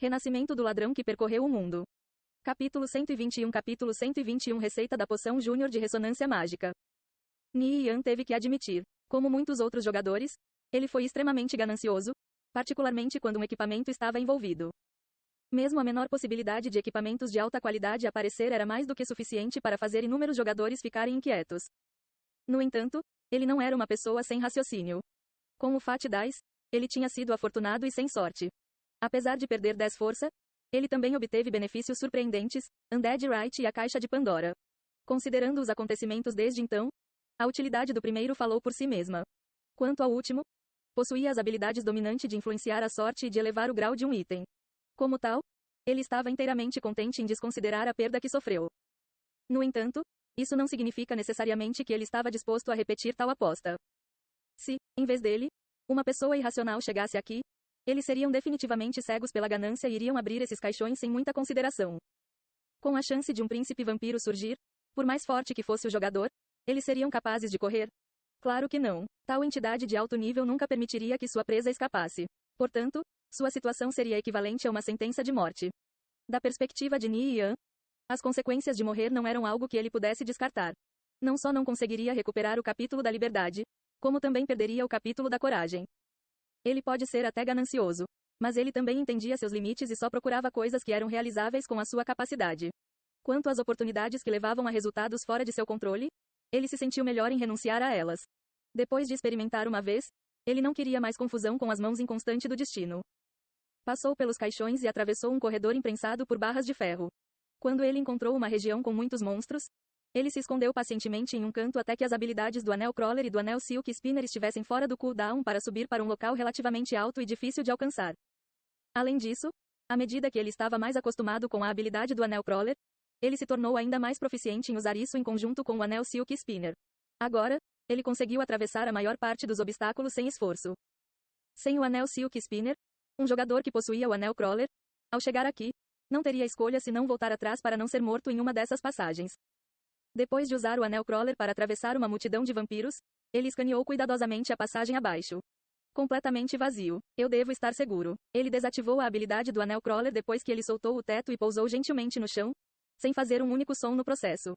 Renascimento do ladrão que percorreu o mundo. Capítulo 121 Capítulo 121 Receita da poção júnior de ressonância mágica. Ni Yan teve que admitir, como muitos outros jogadores, ele foi extremamente ganancioso, particularmente quando um equipamento estava envolvido. Mesmo a menor possibilidade de equipamentos de alta qualidade aparecer era mais do que suficiente para fazer inúmeros jogadores ficarem inquietos. No entanto, ele não era uma pessoa sem raciocínio. Com o Fat Dice, ele tinha sido afortunado e sem sorte. Apesar de perder 10 força, ele também obteve benefícios surpreendentes, Undead Right e a Caixa de Pandora. Considerando os acontecimentos desde então, a utilidade do primeiro falou por si mesma. Quanto ao último, possuía as habilidades dominante de influenciar a sorte e de elevar o grau de um item. Como tal, ele estava inteiramente contente em desconsiderar a perda que sofreu. No entanto, isso não significa necessariamente que ele estava disposto a repetir tal aposta. Se, em vez dele, uma pessoa irracional chegasse aqui, eles seriam definitivamente cegos pela ganância e iriam abrir esses caixões sem muita consideração. Com a chance de um príncipe vampiro surgir, por mais forte que fosse o jogador, eles seriam capazes de correr? Claro que não. Tal entidade de alto nível nunca permitiria que sua presa escapasse. Portanto, sua situação seria equivalente a uma sentença de morte. Da perspectiva de Ni Yan, as consequências de morrer não eram algo que ele pudesse descartar. Não só não conseguiria recuperar o capítulo da liberdade, como também perderia o capítulo da coragem. Ele pode ser até ganancioso, mas ele também entendia seus limites e só procurava coisas que eram realizáveis com a sua capacidade. Quanto às oportunidades que levavam a resultados fora de seu controle, ele se sentiu melhor em renunciar a elas. Depois de experimentar uma vez, ele não queria mais confusão com as mãos inconstantes do destino. Passou pelos caixões e atravessou um corredor imprensado por barras de ferro. Quando ele encontrou uma região com muitos monstros, ele se escondeu pacientemente em um canto até que as habilidades do Anel Crawler e do Anel Silk Spinner estivessem fora do cooldown para subir para um local relativamente alto e difícil de alcançar. Além disso, à medida que ele estava mais acostumado com a habilidade do Anel Crawler, ele se tornou ainda mais proficiente em usar isso em conjunto com o Anel Silk Spinner. Agora, ele conseguiu atravessar a maior parte dos obstáculos sem esforço. Sem o Anel Silk Spinner, um jogador que possuía o Anel Crawler, ao chegar aqui, não teria escolha senão voltar atrás para não ser morto em uma dessas passagens. Depois de usar o Anel Crawler para atravessar uma multidão de vampiros, ele escaneou cuidadosamente a passagem abaixo. Completamente vazio. Eu devo estar seguro. Ele desativou a habilidade do Anel Crawler depois que ele soltou o teto e pousou gentilmente no chão, sem fazer um único som no processo.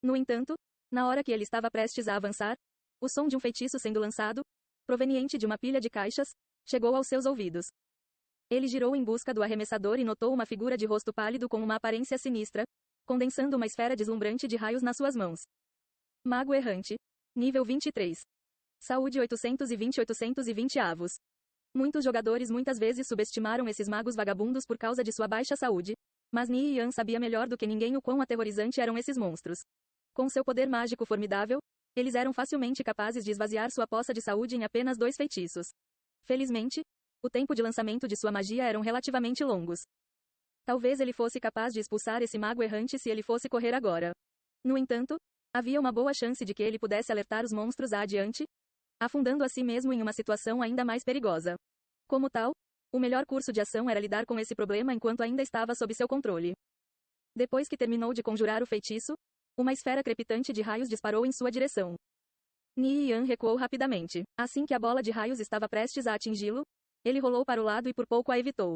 No entanto, na hora que ele estava prestes a avançar, o som de um feitiço sendo lançado, proveniente de uma pilha de caixas, chegou aos seus ouvidos. Ele girou em busca do arremessador e notou uma figura de rosto pálido com uma aparência sinistra, condensando uma esfera deslumbrante de raios nas suas mãos. Mago Errante. Nível 23. Saúde 820 avos. Muitos jogadores muitas vezes subestimaram esses magos vagabundos por causa de sua baixa saúde, mas Ni Yan sabia melhor do que ninguém o quão aterrorizante eram esses monstros. Com seu poder mágico formidável, eles eram facilmente capazes de esvaziar sua poça de saúde em apenas 2 feitiços. Felizmente, o tempo de lançamento de sua magia eram relativamente longos. Talvez ele fosse capaz de expulsar esse mago errante se ele fosse correr agora. No entanto, havia uma boa chance de que ele pudesse alertar os monstros adiante, afundando a si mesmo em uma situação ainda mais perigosa. Como tal, o melhor curso de ação era lidar com esse problema enquanto ainda estava sob seu controle. Depois que terminou de conjurar o feitiço, uma esfera crepitante de raios disparou em sua direção. Ni Yan recuou rapidamente. Assim que a bola de raios estava prestes a atingi-lo, ele rolou para o lado e por pouco a evitou.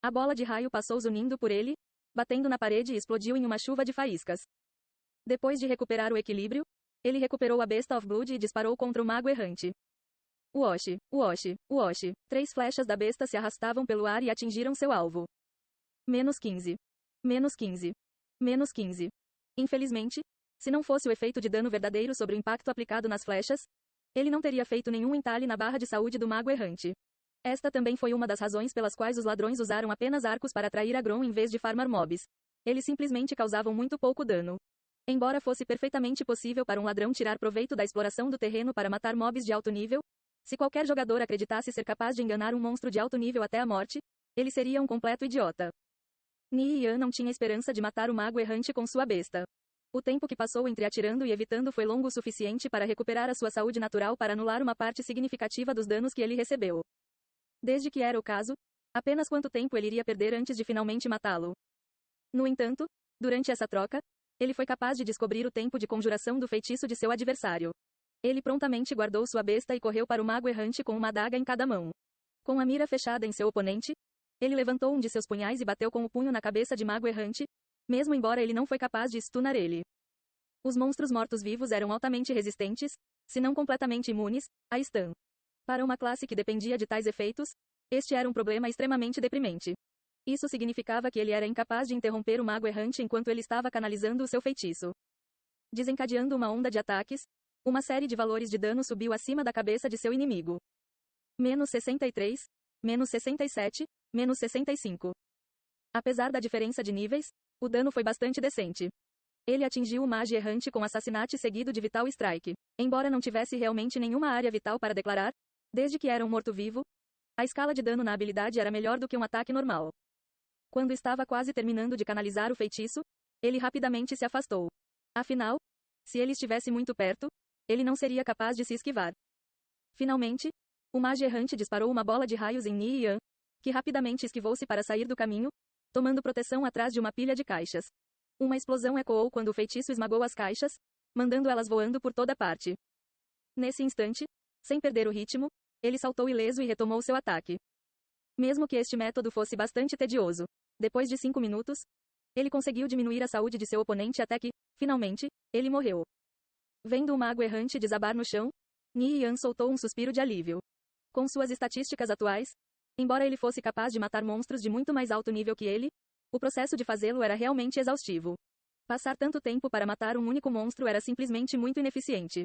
A bola de raio passou zunindo por ele, batendo na parede e explodiu em uma chuva de faíscas. Depois de recuperar o equilíbrio, ele recuperou a Besta of Blood e disparou contra o mago errante. Uoshi, uoshi, uoshi. 3 flechas da besta se arrastavam pelo ar e atingiram seu alvo. -15. -15. -15. Infelizmente, se não fosse o efeito de dano verdadeiro sobre o impacto aplicado nas flechas, ele não teria feito nenhum entalhe na barra de saúde do mago errante. Esta também foi uma das razões pelas quais os ladrões usaram apenas arcos para atrair Agron em vez de farmar mobs. Eles simplesmente causavam muito pouco dano. Embora fosse perfeitamente possível para um ladrão tirar proveito da exploração do terreno para matar mobs de alto nível, se qualquer jogador acreditasse ser capaz de enganar um monstro de alto nível até a morte, ele seria um completo idiota. Ni Yan não tinha esperança de matar o mago errante com sua besta. O tempo que passou entre atirando e evitando foi longo o suficiente para recuperar a sua saúde natural para anular uma parte significativa dos danos que ele recebeu. Desde que era o caso, apenas quanto tempo ele iria perder antes de finalmente matá-lo. No entanto, durante essa troca, ele foi capaz de descobrir o tempo de conjuração do feitiço de seu adversário. Ele prontamente guardou sua besta e correu para o mago errante com uma adaga em cada mão. Com a mira fechada em seu oponente, Ele levantou um de seus punhais e bateu com o punho na cabeça de Mago Errante, mesmo embora ele não foi capaz de stunar ele. Os monstros mortos-vivos eram altamente resistentes, se não completamente imunes, a stun. Para uma classe que dependia de tais efeitos, este era um problema extremamente deprimente. Isso significava que ele era incapaz de interromper o Mago Errante enquanto ele estava canalizando o seu feitiço. Desencadeando uma onda de ataques, uma série de valores de dano subiu acima da cabeça de seu inimigo. Menos 63, menos 67, menos 65. Apesar da diferença de níveis, o dano foi bastante decente. Ele atingiu o Mage Errante com Assassinate seguido de Vital Strike. Embora não tivesse realmente nenhuma área vital para declarar, desde que era um morto-vivo, a escala de dano na habilidade era melhor do que um ataque normal. Quando estava quase terminando de canalizar o feitiço, ele rapidamente se afastou. Afinal, se ele estivesse muito perto, ele não seria capaz de se esquivar. Finalmente, o Mage Errante disparou uma bola de raios em Ni Yan, que rapidamente esquivou-se para sair do caminho, tomando proteção atrás de uma pilha de caixas. Uma explosão ecoou quando o feitiço esmagou as caixas, mandando elas voando por toda parte. Nesse instante, sem perder o ritmo, ele saltou ileso e retomou seu ataque. Mesmo que este método fosse bastante tedioso, depois de 5 minutos, ele conseguiu diminuir a saúde de seu oponente até que, finalmente, ele morreu. Vendo o Mago Errante desabar no chão, Ni Yan soltou um suspiro de alívio. Com suas estatísticas atuais, embora ele fosse capaz de matar monstros de muito mais alto nível que ele, o processo de fazê-lo era realmente exaustivo. Passar tanto tempo para matar um único monstro era simplesmente muito ineficiente.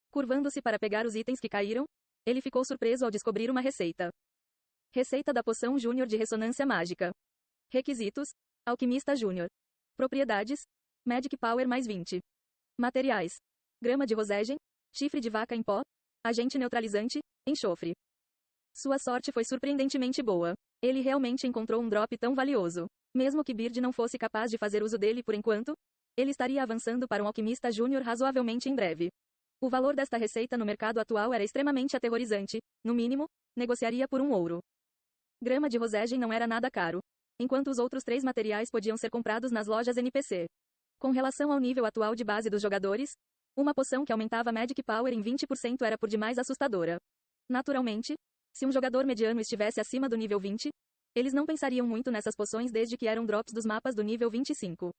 Curvando-se para pegar os itens que caíram, ele ficou surpreso ao descobrir uma receita. Receita da poção Júnior de ressonância mágica. Requisitos: Alquimista Júnior. Propriedades: Magic Power mais 20. Materiais: grama de roségem, chifre de vaca em pó, agente neutralizante, enxofre. Sua sorte foi surpreendentemente boa. Ele realmente encontrou um drop tão valioso. Mesmo que Beard não fosse capaz de fazer uso dele por enquanto, ele estaria avançando para um alquimista júnior razoavelmente em breve. O valor desta receita no mercado atual era extremamente aterrorizante, no mínimo, negociaria por 1 ouro. Grama de roségem não era nada caro, enquanto os outros 3 materiais podiam ser comprados nas lojas NPC. Com relação ao nível atual de base dos jogadores, uma poção que aumentava Magic Power em 20% era por demais assustadora. Naturalmente, se um jogador mediano estivesse acima do nível 20, eles não pensariam muito nessas poções desde que eram drops dos mapas do nível 25.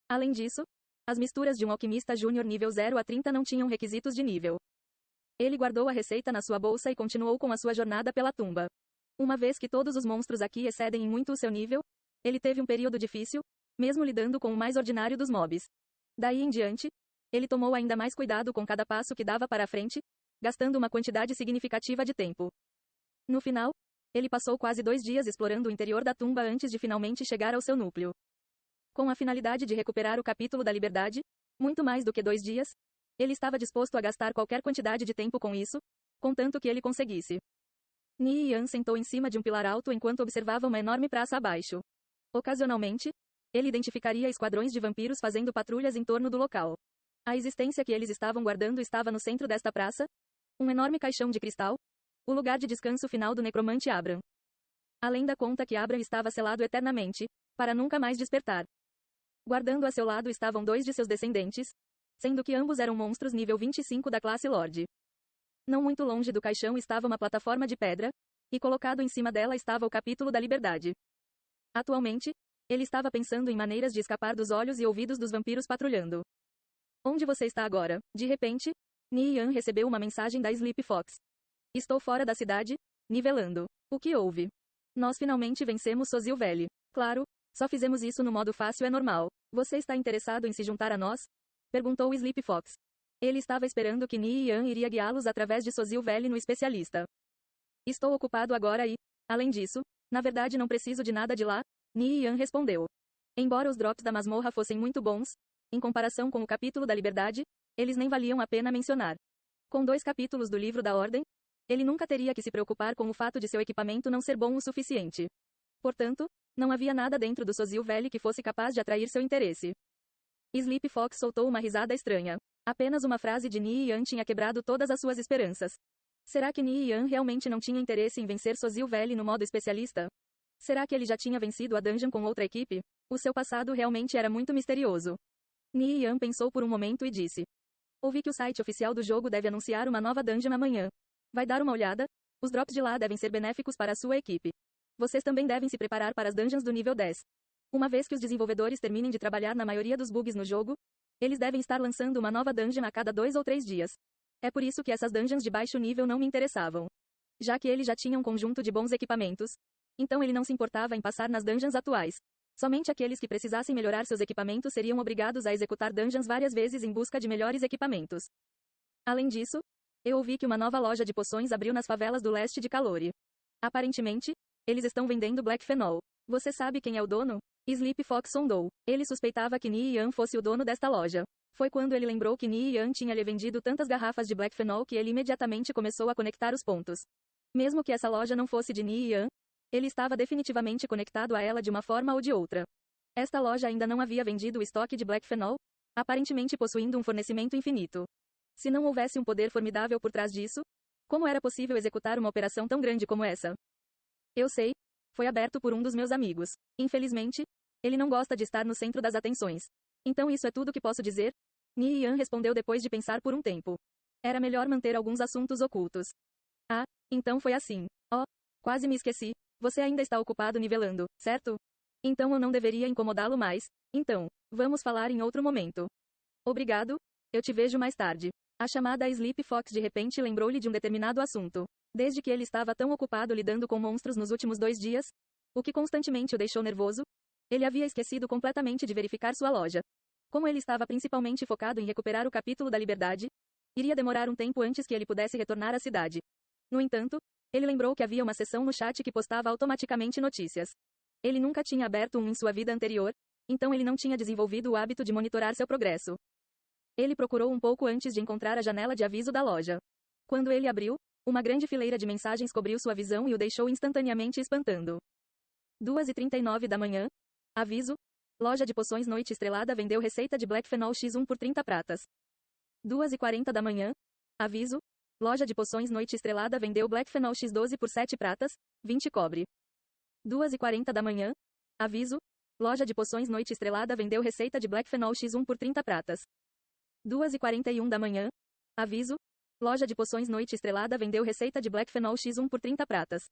Além disso, as misturas de um alquimista júnior nível 0 a 30 não tinham requisitos de nível. Ele guardou a receita na sua bolsa e continuou com a sua jornada pela tumba. Uma vez que todos os monstros aqui excedem em muito o seu nível, ele teve um período difícil, mesmo lidando com o mais ordinário dos mobs. Daí em diante, ele tomou ainda mais cuidado com cada passo que dava para a frente, gastando uma quantidade significativa de tempo. No final, ele passou quase 2 dias explorando o interior da tumba antes de finalmente chegar ao seu núcleo. Com a finalidade de recuperar o capítulo da liberdade, muito mais do que 2 dias, ele estava disposto a gastar qualquer quantidade de tempo com isso, contanto que ele conseguisse. Ni Yan sentou em cima de um pilar alto enquanto observava uma enorme praça abaixo. Ocasionalmente, ele identificaria esquadrões de vampiros fazendo patrulhas em torno do local. A existência que eles estavam guardando estava no centro desta praça, um enorme caixão de cristal, o lugar de descanso final do necromante Abram. Além da conta que Abram estava selado eternamente, para nunca mais despertar. Guardando a seu lado estavam 2 de seus descendentes, sendo que ambos eram monstros nível 25 da classe Lorde. Não muito longe do caixão estava uma plataforma de pedra, e colocado em cima dela estava o capítulo da liberdade. Atualmente, ele estava pensando em maneiras de escapar dos olhos e ouvidos dos vampiros patrulhando. Onde você está agora? De repente, Ni Yan recebeu uma mensagem da Sleep Fox. Estou fora da cidade, nivelando. O que houve? Nós finalmente vencemos Sozil Valley. Claro, só fizemos isso no modo fácil é normal. Você está interessado em se juntar a nós? Perguntou Sleep Fox. Ele estava esperando que Ni Yan iria guiá-los através de Sozil Valley no especialista. Estou ocupado agora e, além disso, na verdade não preciso de nada de lá, Ni Yan respondeu. Embora os drops da masmorra fossem muito bons, em comparação com o capítulo da liberdade, eles nem valiam a pena mencionar. Com 2 capítulos do livro da Ordem, ele nunca teria que se preocupar com o fato de seu equipamento não ser bom o suficiente. Portanto, não havia nada dentro do Sozil Valley que fosse capaz de atrair seu interesse. Sleep Fox soltou uma risada estranha. Apenas uma frase de Ni Yan tinha quebrado todas as suas esperanças. Será que Ni Yan realmente não tinha interesse em vencer Sozil Valley no modo especialista? Será que ele já tinha vencido a dungeon com outra equipe? O seu passado realmente era muito misterioso. Ni Yan pensou por um momento e disse. Ouvi que o site oficial do jogo deve anunciar uma nova dungeon amanhã. Vai dar uma olhada? Os drops de lá devem ser benéficos para a sua equipe. Vocês também devem se preparar para as dungeons do nível 10. Uma vez que os desenvolvedores terminem de trabalhar na maioria dos bugs no jogo, eles devem estar lançando uma nova dungeon a cada 2 ou 3 dias. É por isso que essas dungeons de baixo nível não me interessavam. Já que ele já tinha um conjunto de bons equipamentos, então ele não se importava em passar nas dungeons atuais. Somente aqueles que precisassem melhorar seus equipamentos seriam obrigados a executar dungeons várias vezes em busca de melhores equipamentos. Além disso, eu ouvi que uma nova loja de poções abriu nas favelas do leste de Calore. Aparentemente, eles estão vendendo Black Phenol. Você sabe quem é o dono? Sleep Fox sondou. Ele suspeitava que Ni Yan fosse o dono desta loja. Foi quando ele lembrou que Ni Yan tinha lhe vendido tantas garrafas de Black Phenol que ele imediatamente começou a conectar os pontos. Mesmo que essa loja não fosse de Ni Yan, ele estava definitivamente conectado a ela de uma forma ou de outra. Esta loja ainda não havia vendido o estoque de Black Phenol, aparentemente possuindo um fornecimento infinito. Se não houvesse um poder formidável por trás disso, como era possível executar uma operação tão grande como essa? Eu sei. Foi aberto por um dos meus amigos. Infelizmente, ele não gosta de estar no centro das atenções. Então isso é tudo que posso dizer? Ni Yan respondeu depois de pensar por um tempo. Era melhor manter alguns assuntos ocultos. Ah, então foi assim. Oh, quase me esqueci. Você ainda está ocupado nivelando, certo? Então eu não deveria incomodá-lo mais. Então, vamos falar em outro momento. Obrigado. Eu te vejo mais tarde. A chamada Sleep Fox de repente lembrou-lhe de um determinado assunto. Desde que ele estava tão ocupado lidando com monstros nos últimos 2 dias, o que constantemente o deixou nervoso, ele havia esquecido completamente de verificar sua loja. Como ele estava principalmente focado em recuperar o capítulo da liberdade, iria demorar um tempo antes que ele pudesse retornar à cidade. No entanto, ele lembrou que havia uma seção no chat que postava automaticamente notícias. Ele nunca tinha aberto um em sua vida anterior, então ele não tinha desenvolvido o hábito de monitorar seu progresso. Ele procurou um pouco antes de encontrar a janela de aviso da loja. Quando ele abriu, uma grande fileira de mensagens cobriu sua visão e o deixou instantaneamente espantando. 2h39 da manhã. Aviso. Loja de poções Noite Estrelada vendeu receita de Black Phenol X1 por 30 pratas. 2h40 da manhã. Aviso. Loja de poções Noite Estrelada vendeu Black Phenol X12 por 7 pratas, 20 cobre. 2h40 da manhã. Aviso. Loja de poções Noite Estrelada vendeu receita de Black Phenol X1 por 30 pratas. 2h41 da manhã. Aviso. Loja de poções Noite Estrelada vendeu receita de Black Phenol X1 por 30 pratas.